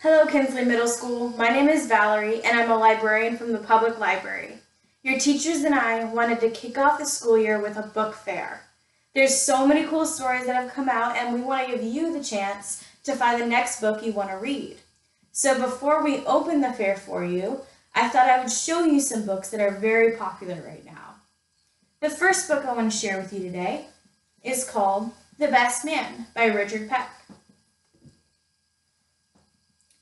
Hello, Kinsley Middle School. My name is Valerie, and I'm a librarian from the public library. Your teachers and I wanted to kick off the school year with a book fair. There's so many cool stories that have come out, and we want to give you the chance to find the next book you want to read. So before we open the fair for you, I thought I would show you some books that are very popular right now. The first book I want to share with you today is called The Best Man by RIchard Peck.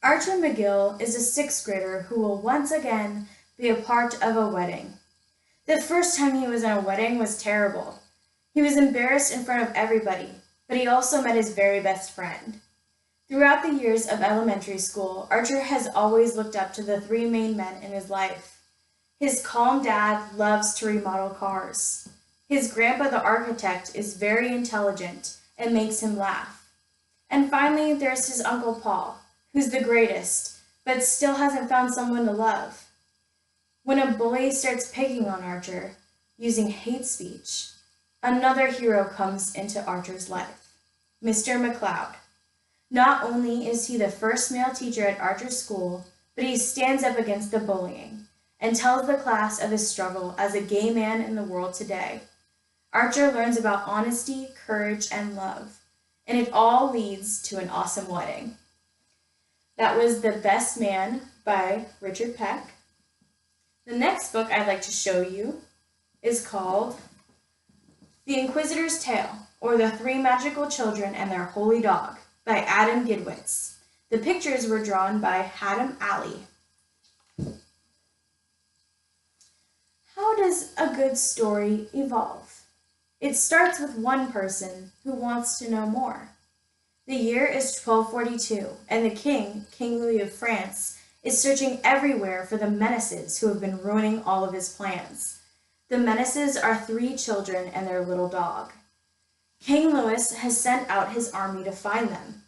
Archer McGill is a sixth grader who will once again be a part of a wedding. The first time he was in a wedding was terrible. He was embarrassed in front of everybody, but he also met his very best friend. Throughout the years of elementary school, Archer has always looked up to the three main men in his life. His calm dad loves to remodel cars. His grandpa, the architect, is very intelligent and makes him laugh. And finally, there's his Uncle Paul, who's the greatest, but still hasn't found someone to love. When a bully starts picking on Archer, using hate speech, another hero comes into Archer's life, Mr. McCloud. Not only is he the first male teacher at Archer's school, but he stands up against the bullying and tells the class of his struggle as a gay man in the world today. Archer learns about honesty, courage, and love, and it all leads to an awesome wedding. That was The Best Man by RIchard Peck. The next book I'd like to show you is called The Inquisitor's Tale, or The Three Magical Children and Their Holy Dog by Adam Gidwitz. The pictures were drawn by Adam Alley. How does a good story evolve? It starts with one person who wants to know more. The year is 1242, and the king, King Louis of France, is searching everywhere for the menaces who have been ruining all of his plans. The menaces are three children and their little dog. King Louis has sent out his army to find them.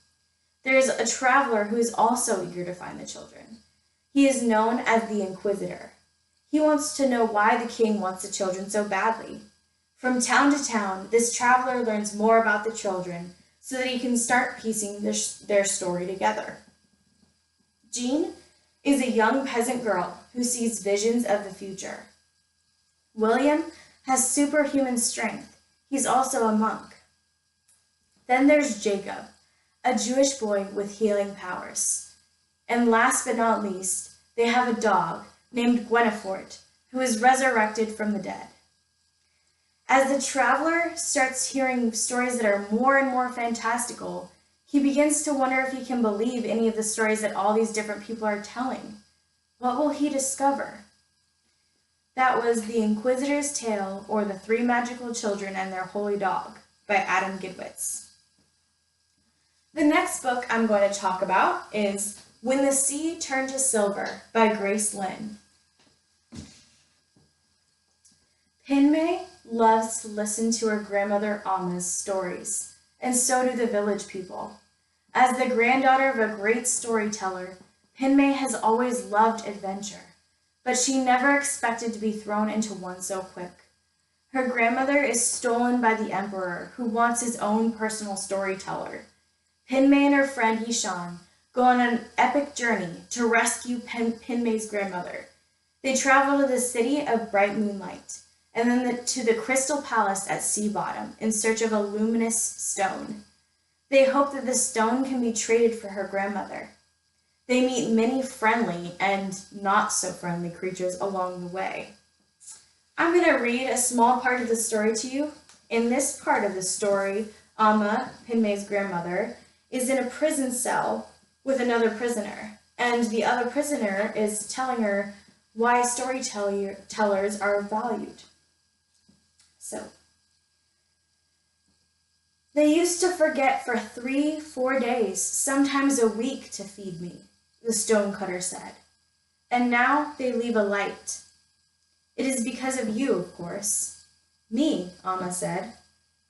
There is a traveler who is also eager to find the children. He is known as the Inquisitor. He wants to know why the king wants the children so badly. From town to town, this traveler learns more about the children, so that he can start piecing their story together. Jean is a young peasant girl who sees visions of the future. William has superhuman strength. He's also a monk. Then there's Jacob, a Jewish boy with healing powers. And last but not least, they have a dog named Gwenifort, who is resurrected from the dead. As the traveler starts hearing stories that are more and more fantastical, he begins to wonder if he can believe any of the stories that all these different people are telling. What will he discover? That was The Inquisitor's Tale, or The Three Magical Children and Their Holy Dog by Adam Gidwitz. The next book I'm going to talk about is When the Sea Turned to Silver by Grace Lin. Pinmay loves to listen to her grandmother Amma's stories, and so do the village people. As the granddaughter of a great storyteller, Pinmay has always loved adventure, but she never expected to be thrown into one so quick. Her grandmother is stolen by the emperor, who wants his own personal storyteller. Pinmay and her friend Yishan go on an epic journey to rescue Pinmay's grandmother. They travel to the city of bright moonlight, and then to the Crystal Palace at sea bottom in search of a luminous stone. They hope that the stone can be traded for her grandmother. They meet many friendly and not so friendly creatures along the way. I'm going to read a small part of the story to you. In this part of the story, Amma, Pinmay's grandmother, is in a prison cell with another prisoner, and the other prisoner is telling her why storytellers are valued. So, they used to forget for 3-4 days, sometimes a week, to feed me, the stonecutter said. And now they leave a light. It is because of you, of course. Me, Amma said,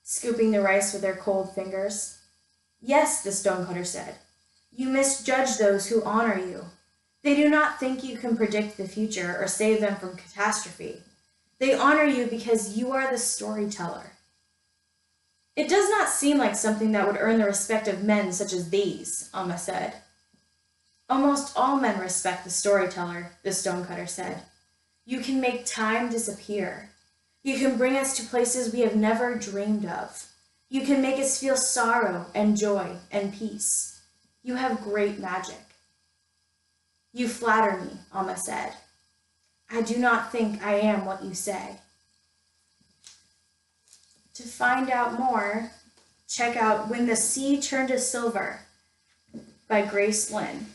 scooping the rice with her cold fingers. Yes, the stonecutter said. You misjudge those who honor you. They do not think you can predict the future or save them from catastrophe. They honor you because you are the storyteller. It does not seem like something that would earn the respect of men such as these, Amma said. Almost all men respect the storyteller, the stonecutter said. You can make time disappear. You can bring us to places we have never dreamed of. You can make us feel sorrow and joy and peace. You have great magic. You flatter me, Alma said. I do not think I am what you say. To find out more, check out When the Sea Turned to Silver by Grace Lin.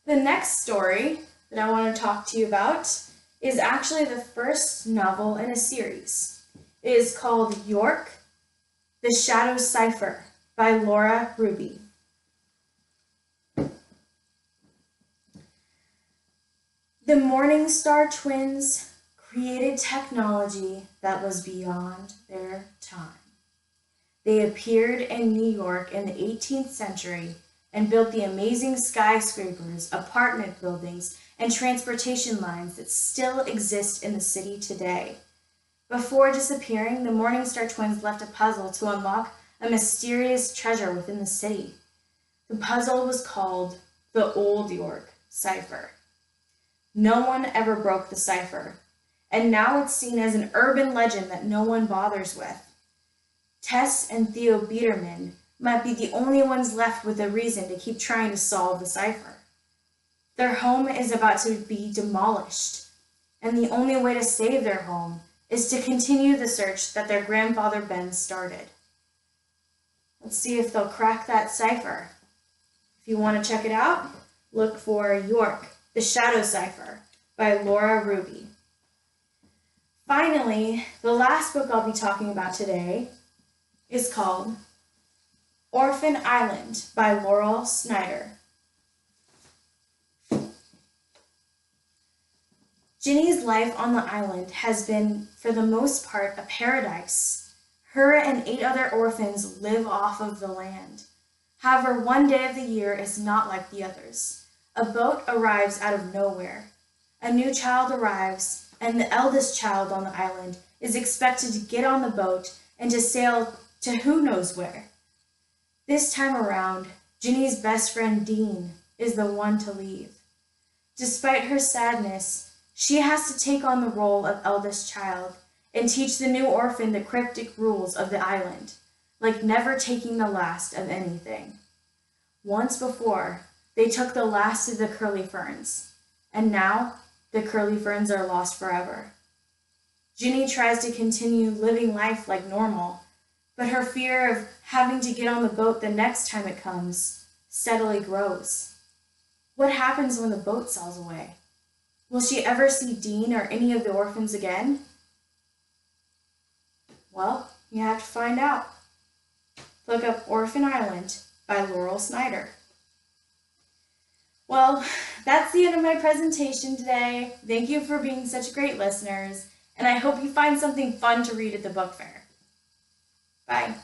The next story that I want to talk to you about is actually the first novel in a series. It is called York, The Shadow Cipher by Laura Ruby. The Morningstar twins created technology that was beyond their time. They appeared in New York in the 18th century and built the amazing skyscrapers, apartment buildings, and transportation lines that still exist in the city today. Before disappearing, the Morningstar twins left a puzzle to unlock a mysterious treasure within the city. The puzzle was called the Old York Cipher. No one ever broke the cipher, and now it's seen as an urban legend that no one bothers with. Tess and Theo Biederman might be the only ones left with a reason to keep trying to solve the cipher. Their home is about to be demolished, and the only way to save their home is to continue the search that their grandfather Ben started. Let's see if they'll crack that cipher. If you want to check it out, look for York, The Shadow Cipher by Laura Ruby. Finally, the last book I'll be talking about today is called Orphan Island by Laurel Snyder. Ginny's life on the island has been, for the most part, a paradise. Her and 8 other orphans live off of the land. However, one day of the year is not like the others. A boat arrives out of nowhere. A new child arrives, and the eldest child on the island is expected to get on the boat and to sail to who knows where. This time around, Ginny's best friend Dean is the one to leave. Despite her sadness, she has to take on the role of eldest child and teach the new orphan the cryptic rules of the island, like never taking the last of anything. Once before, they took the last of the curly ferns, and now the curly ferns are lost forever. Ginny tries to continue living life like normal, but her fear of having to get on the boat the next time it comes steadily grows. What happens when the boat sails away? Will she ever see Dean or any of the orphans again? Well, you have to find out. Look up Orphan Island by Laurel Snyder. Well, that's the end of my presentation today. Thank you for being such great listeners, and I hope you find something fun to read at the book fair. Bye.